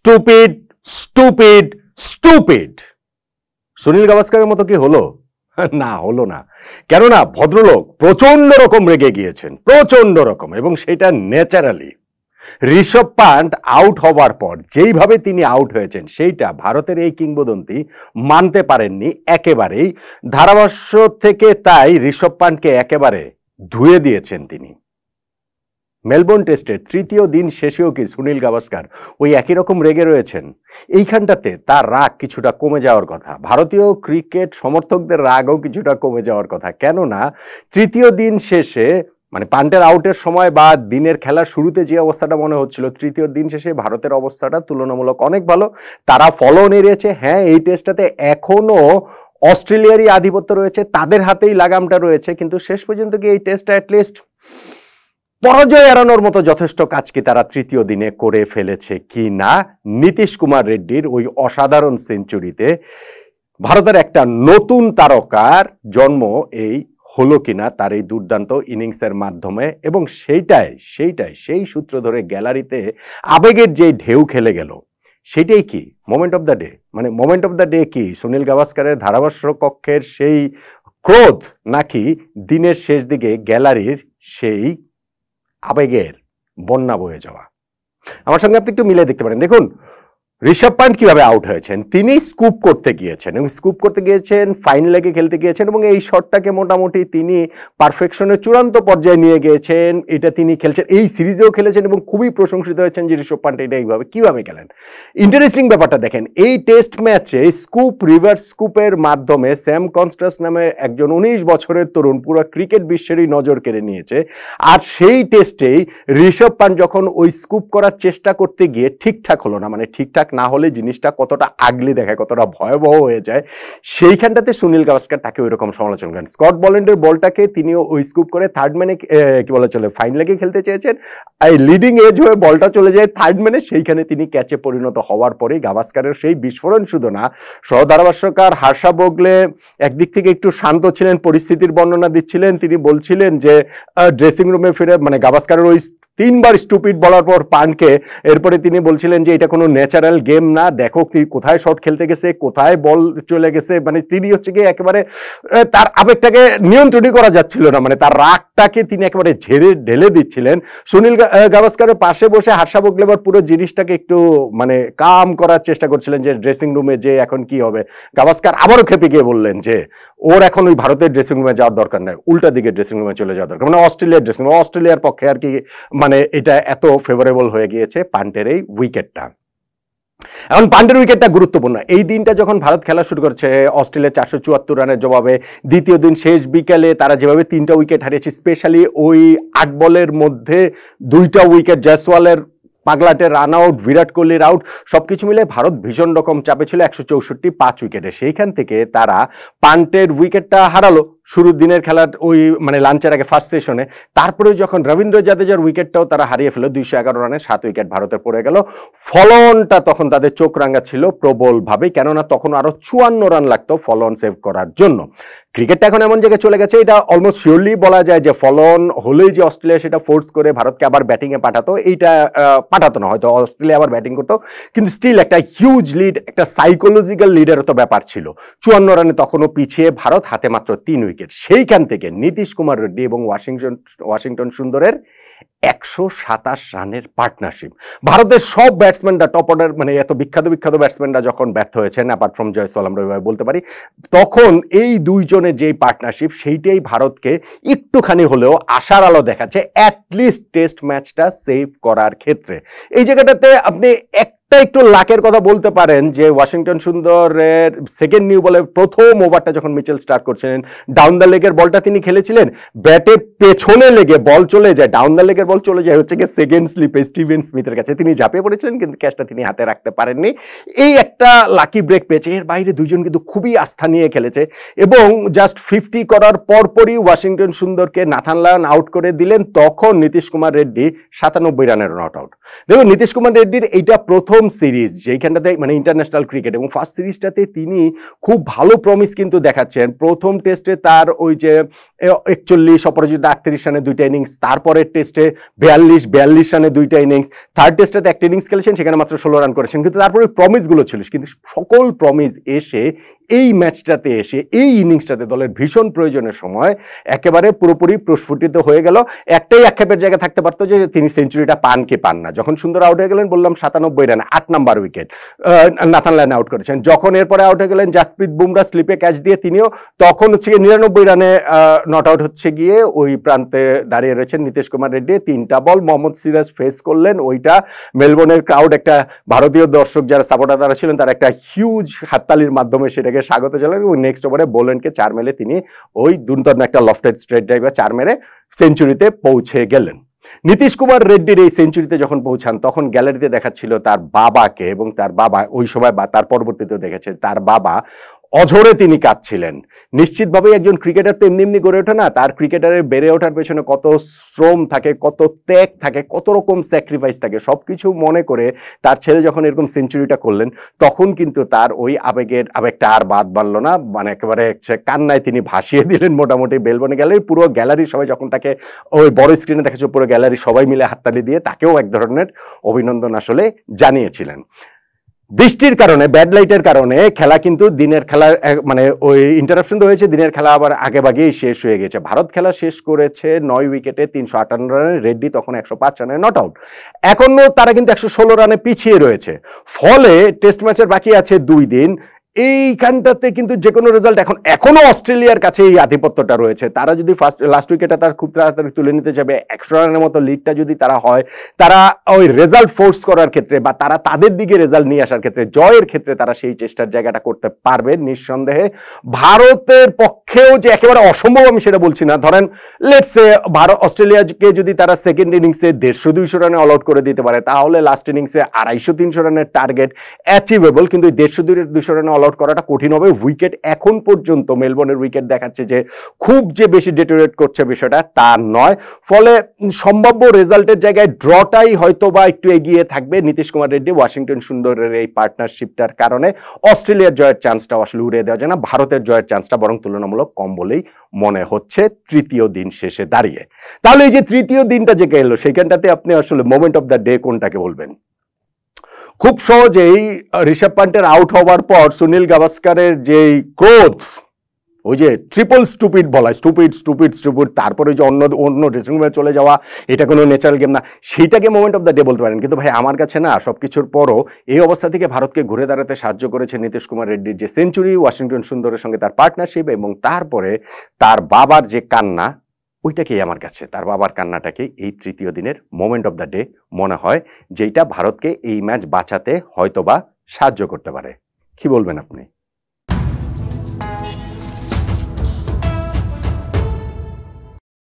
Stupid stupid stupid. Sunil গাভাস্কারের মতো কি হলো? না, হলো না। কেননা ভদ্রলোক প্রচন্ড রকম রেগে গিয়েছেন, প্রচন্ড রকম, এবং সেটা ন্যাচারালি। ঋষভ পান্ট আউট হবার পর যেইভাবে তিনি আউট হয়েছেন সেইটা ভারতের এই কিংবদন্তি মানতে পারেননি একেবারেই। ধারাভাষ্য থেকে তাই ঋষভ পান্টকে একেবারে ধুয়ে দিয়েছেন তিনি। মেলবোর্ন টেস্টের তৃতীয় দিন শেষেও কি সুনীল গাভাস্কার ওই একই রকম রেগে রয়েছেন? এইখানটাতে তার রাগ কিছুটা কমে যাওয়ার কথা, ভারতীয় ক্রিকেট সমর্থকদের রাগও কিছুটা কমে যাওয়ার কথা। কেননা তৃতীয় দিন শেষে মানে পান্টের আউটের সময় বা দিনের খেলার শুরুতে যে অবস্থাটা মনে হচ্ছিল, তৃতীয় দিন শেষে ভারতের অবস্থাটা তুলনামূলক অনেক ভালো। তারা ফলো নিয়েছে। হ্যাঁ, এই টেস্টটাতে এখনো অস্ট্রেলিয়ারই আধিপত্য রয়েছে, তাদের হাতেই লাগামটা রয়েছে, কিন্তু শেষ পর্যন্ত কি এই টেস্টটা অ্যাটলিস্ট পরাজয় এড়ানোর মতো যথেষ্ট কাজ কি তারা তৃতীয় দিনে করে ফেলেছে কি না? নীতিশ কুমার রেড্ডির ওই অসাধারণ সেঞ্চুরিতে ভারতের একটা নতুন তারকার জন্ম এই হলো কিনা তার এই দুর্দান্ত ইনিংসের মাধ্যমে, এবং সেই সূত্র ধরে গ্যালারিতে আবেগের যে ঢেউ খেলে গেল, সেটাই কি মোমেন্ট অফ দ্য ডে? মানে মোমেন্ট অফ দ্য ডে কি সুনীল গাভাস্কারের ধারাভাষ্য কক্ষের সেই ক্রোধ, নাকি দিনের শেষ দিকে গ্যালারির সেই আবেগের বন্যা বয়ে যাওয়া? আমার সঙ্গে আপনি একটু মিলে দেখতে পারেন। দেখুন ঋষভ পান্ট কিভাবে আউট হয়েছেন। তিনি স্কুপ করতে গিয়েছেন, এবং স্কুপ করতে গিয়েছেন, ফাইন লেগে খেলতে গিয়েছেন, এবং এই শটটাকে মোটামুটি তিনি পারফেকশনের চূড়ান্ত পর্যায়ে নিয়ে গিয়েছেন। এটা তিনি খেলছেন, এই সিরিজেও খেলেছেন, এবং খুবই প্রশংসিত হয়েছেন যে ঋষভ পান্ট এটা এইভাবে কিভাবে খেলেন। ইন্টারেস্টিং ব্যাপারটা দেখেন, এই টেস্ট ম্যাচে স্কুপ, রিভার্স স্কুপের মাধ্যমে স্যাম কনস্টাস নামে একজন 19 বছরের তরুণ পুরো ক্রিকেট বিশ্বেরই নজর কেড়ে নিয়েছে। আর সেই টেস্টেই ঋষভ পান্ট যখন ওই স্কুপ করার চেষ্টা করতে গিয়ে ঠিকঠাক হলো না, মানে ঠিকঠাক না হলে জিনিসটা কতটা আগলি দেখায়, কতটা ভয়াবহ হয়ে যায়, সেইখানটাতে সুনীল গাভাস্কার তাকে ওই রকম সমালোচনা করেন। স্কট বল্যান্ডের বলটাকে তিনিও ওই স্কুপ করে থার্ড ম্যানে কি বলা চলে ফাইন লেগে খেলতে চেয়েছেন, এই লিডিং এজ হয়ে বলটা চলে যায় থার্ড ম্যানে, সেইখানে তিনি ক্যাচে পরিণত হওয়ার পরেই গাভাস্কারের সেই বিস্ফোরণ শুধু না, সহধারাভাষ্যকার হার্ষা বোগলে একদিক থেকে একটু শান্ত ছিলেন, পরিস্থিতির বর্ণনা দিচ্ছিলেন। তিনি বলছিলেন যে ড্রেসিং রুমে ফিরে মানে গাভাস্কারের ওই 3 বার স্টুপিড বলার পর পান্টকে, এরপরে তিনি বলছিলেন যে এটা কোনো ন্যাচারাল গেম না, দেখো কোথায় শট খেলতে গেছে, কোথায় বল চলে গেছে। মানে তিনি হচ্ছে গিয়ে একেবারে তার আবেগটাকে নিয়ন্ত্রণই করা যাচ্ছিল না, মানে তার রাগটাকে তিনি একেবারে ঝেড়ে ঢেলে দিচ্ছিলেন। সুনীল গাভাস্কারের পাশে বসে হার্ষা বোগলে পুরো জিনিসটাকে একটু মানে কাম করার চেষ্টা করছিলেন যে ড্রেসিং রুমে যে এখন কি হবে। গাভাস্কার আবারও খেপে গিয়ে বললেন যে ওর এখন ওই ভারতের ড্রেসিং রুমে যাওয়ার দরকার নাই, উল্টা দিকে ড্রেসিং রুমে চলে যাওয়ার দরকার, মানে অস্ট্রেলিয়ার ড্রেসিং রুম। অস্ট্রেলিয়ার পক্ষে আর কি মানে এটা এত ফেভারেবল হয়ে গিয়েছে পান্টের এই উইকেটটা। এখন পান্টের উইকেটটা গুরুত্বপূর্ণ। এই দিনটা যখন ভারত খেলা শুরু করছে, অস্ট্রেলিয়া 474 রানের জবাবে দ্বিতীয় দিন শেষ বিকেলে তারা যেভাবে 3টা উইকেট হারিয়েছে, স্পেশালি ওই 8 বলের মধ্যে 2টা উইকেট, জয়সওয়ালের পাগলাটে রান আউট, বিরাট কোহলির আউট, সবকিছু মিলে ভারত ভীষণ রকম চাপে ছিল। 164 5 উইকেটে, সেইখান থেকে তারা পান্টের উইকেটটা হারালো শুরুর দিনের খেলার ওই মানে লাঞ্চের আগে ফার্স্ট সেশনে। তারপরে যখন রবীন্দ্র জাদেজার উইকেটটাও তারা হারিয়ে ফেলো, 211 রানে 7 উইকেট ভারতের পড়ে গেল। ফলনটা তখন তাদের চোখ রাঙা ছিল প্রবলভাবে, কেননা তখন আরো 54 রান লাগতো ফলন সেভ করার জন্য। ক্রিকেটটা এখন এমন জায়গায় চলে গেছে, এটা অলমোস্ট শিওরলি বলা যায় যে ফলন হলেই যে অস্ট্রেলিয়া সেটা ফোর্স করে ভারতকে আবার ব্যাটিংয়ে পাঠাতো, এইটা পাঠাতো না, হয়তো অস্ট্রেলিয়া আবার ব্যাটিং করতো, কিন্তু স্টিল একটা হিউজ লিড, একটা সাইকোলজিক্যাল লিডের তো ব্যাপার ছিল। 54 রানে তখনও পিছিয়ে ভারত, হাতে মাত্র 3 উইকেট। সেইখান থেকে নীতিশ কুমার রেড্ডি এবং ওয়াশিংটন সুন্দরের 127 রানের পার্টনারশিপ। ভারতের সব ব্যাটসম্যানরা টপ অর্ডার মানে এত বিখ্যাত ব্যাটসম্যানরা যখন ব্যর্থ হয়েছেন, অ্যাপার্ট ফ্রম জয়সওয়াল আমরা এভাবে বলতে পারি, তখন এই দুইজনের যেই পার্টনারশিপ সেইটাই ভারতকে একটুখানি হলেও আশার আলো দেখাচ্ছে, অ্যাটলিস্ট টেস্ট ম্যাচটা সেভ করার ক্ষেত্রে। এই জায়গাটাতে আপনি একটু লাকের কথা বলতে পারেন যে ওয়াশিংটন সুন্দরের সেকেন্ড নিউ বলে প্রথম ওভারটা যখন মিচেল স্টার্ট করছিলেন, ডাউন দ্য লেগের বলটা তিনি খেলেছিলেন, ব্যাটের পেছনে লেগে বল চলে যায়, ডাউন দ্য লেগের বল চলে যায় হচ্ছে গিয়ে সেকেন্ড স্লিপে স্টিভেন স্মিথের কাছে, তিনি ঝাঁপিয়ে পড়েছিলেন কিন্তু ক্যাচটা তিনি হাতে রাখতে পারেননি। এই একটা লাকি ব্রেক পেয়েছে। এর বাইরে দুইজন কিন্তু খুবই আস্থা নিয়ে খেলেছে, এবং জাস্ট 50 করার পরপরই ওয়াশিংটন সুন্দরকে নাথান লায়ন আউট করে দিলেন। তখন নীতিশ কুমার রেড্ডি 97 রানের নট আউট। দেখুন নীতিশ কুমার রেড্ডির এইটা প্রথম প্রথম সিরিজ যেখানটাতে মানে ইন্টারন্যাশনাল ক্রিকেট, এবং ফার্স্ট সিরিজটাতে তিনি খুব ভালো প্রমিস কিন্তু দেখাচ্ছেন। প্রথম টেস্টে তার ওই যে 41, অপরাজিত 38 রানে 2টা ইনিংস, তারপরের টেস্টে 42 রানে 2টা ইনিংস, থার্ড টেস্টে একটা ইনিংস খেলেছেন, সেখানে মাত্র 16 রান করেছেন, কিন্তু তারপরে প্রমিসগুলো ছিল। কিন্তু সকল প্রমিস এসে এই ম্যাচটাতে এসে এই ইনিংসটাতে দলের ভীষণ প্রয়োজনের সময় একেবারে পুরোপুরি প্রস্ফুটিত হয়ে গেল। একটাই আক্ষেপের জায়গা থাকতে পারতো যে তিনি সেঞ্চুরিটা পান কি পান না। যখন সুন্দর আউট হয়ে গেলেন, বললাম 97 রানে 8 number wicket, Nathan Lyon out করেছেন। যখন এরপরে আউট হয়ে গেলেন জাসপ্রীত বুমরা স্লিপে ক্যাচ দিয়ে, তিনিও তখন হচ্ছে গিয়ে 99 রানে নট আউট হচ্ছে গিয়ে ওই প্রান্তে দাঁড়িয়ে রয়েছেন নীতিশ কুমার রেড্ডি। 3টা বল মোহাম্মদ সিরাজ ফেস করলেন, ওইটা মেলবোর্নের ক্রাউড, একটা ভারতীয় দর্শক যারা সাপোর্টার তারা ছিলেন, তারা একটা হিউজ হাততালির মাধ্যমে সেটাকে স্বাগত জানালেন, এবং নেক্সট ওভারে বোল্যান্ডকে 4 মেলে তিনি ওই দুর্দান্ত একটা লফটেড স্ট্রেট ড্রাইভার 4 মেরে সেঞ্চুরিতে পৌঁছে গেলেন। নীতিশ কুমার রেড্ডির এই সেঞ্চুরিতে যখন পৌঁছান, তখন গ্যালারিতে দেখাচ্ছিল তার বাবাকে, এবং তার বাবা ওই সময় বা তার পরবর্তীতে দেখেছে তার বাবা অঝরে তিনি কাঁদছিলেন। নিশ্চিতভাবেই একজন ক্রিকেটার তো এমনি এমনি গড়ে ওঠে না, তার ক্রিকেটারের বেড়ে ওঠার পেছনে কত শ্রম থাকে, কত ত্যাগ থাকে, কত রকম স্যাক্রিফাইস থাকে, সবকিছু মনে করে তার ছেলে যখন এরকম সেঞ্চুরিটা করলেন, তখন কিন্তু তার ওই আবেগটা আর বাদ বাড়লো না, মানে একেবারে কান্নায় তিনি ভাসিয়ে দিলেন মোটামুটি মেলবোর্নে গ্যালারি। পুরো গ্যালারি সবাই যখন তাকে ওই বড় স্ক্রিনে দেখেছে, পুরো গ্যালারি সবাই মিলে হাততালি দিয়ে তাকেও এক ধরনের অভিনন্দন আসলে জানিয়েছিলেন। বৃষ্টির কারণে, ব্যাড লাইটের কারণে খেলা কিন্তু দিনের খেলা মানে ওই ইন্টারাপশন তো হয়েছে, দিনের খেলা আবার আগেভাগেই শেষ হয়ে গেছে। ভারত খেলা শেষ করেছে 9 উইকেটে 358 রানে, রেড্ডি তখন 105 রানে নট আউট। এখনো তারা কিন্তু 116 রানে পিছিয়ে রয়েছে। ফলে টেস্ট ম্যাচের বাকি আছে 2 দিন। এইখানটাতে কিন্তু যে কোনো রেজাল্ট এখনো অস্ট্রেলিয়ার কাছে এই আধিপত্যটা রয়েছে। তারা যদি লাস্ট উইকেটটা তার খুব তাড়াতাড়ি তুলে নিতে যাবে, 100 রানের মতো লিডটা যদি তারা হয়, তারা ওই রেজাল্ট ফোর্স করার ক্ষেত্রে বা তারা তাদের দিকে রেজাল্ট নিয়ে আসার ক্ষেত্রে, জয়ের ক্ষেত্রে তারা সেই চেষ্টার জায়গাটা করতে পারবে নিঃসন্দেহে। ভারতের পক্ষেও যে একেবারে অসম্ভব আমি সেটা বলছি না। ধরেন লেটসে অস্ট্রেলিয়াকে যদি তারা সেকেন্ড ইনিংসে 150-200 রানে অল আউট করে দিতে পারে, তাহলে লাস্ট ইনিংসে 250-300 রানের টার্গেট অ্যাচিভেবল, কিন্তু 150-200 রানে অল আউট করাটা কঠিন হবে। উইকেট এখন পর্যন্ত মেলবোর্নের উইকেট দেখাচ্ছে যে খুব যে বেশি ডেটোরেট করছে বিষয়টা তা নয়। ফলে সম্ভাব্য রেজাল্টের জায়গায় ড্রটাই হয়তো বা একটু এগিয়ে থাকবে নীতিশ কুমার রেড্ডি ওয়াশিংটন সুন্দরের এই পার্টনারশিপটার কারণে। অস্ট্রেলিয়ার জয়ের চান্সটাও আসলে উড়িয়ে দেওয়া যায় না, ভারতের জয়ের চান্সটা বরং তুলনামূলক কম বলেই মনে হচ্ছে তৃতীয় দিন শেষে দাঁড়িয়ে। তাহলে এই যে তৃতীয় দিনটা যে গেল, সেইখানটাতে আপনি আসলে মোমেন্ট অফ দ্য ডে কোনটাকে বলবেন? খুব সহজেই ঋষভ পান্টের আউট হওয়ার পর সুনীল গাভাস্কারের যেই ক্রোধ, ওই যে ট্রিপল স্টুপিড বলা, স্টুপিড, তারপরে যে অন্য ড্রেসিং রুমে চলে যাওয়া, এটা কোনো ন্যাচারাল গেম না, সেইটাকে মোমেন্ট অফ দ্য ডে বলতে পারেন। কিন্তু ভাই আমার কাছে না সবকিছুর পরও এই অবস্থা থেকে ভারতকে ঘুরে দাঁড়াতে সাহায্য করেছে নীতিশ কুমার রেড্ডির যে সেঞ্চুরি, ওয়াশিংটন সুন্দরের সঙ্গে তার পার্টনারশিপ, এবং তারপরে তার বাবার যে কান্না, ওইটাকেই আমার কাছে, তার বাবার কান্নাটাকে এই তৃতীয় দিনের মোমেন্ট অফ দ্য ডে মনে হয়, যেটা ভারতকে এই ম্যাচ বাঁচাতে হয়তোবা সাহায্য করতে পারে। কি বলবেন আপনি?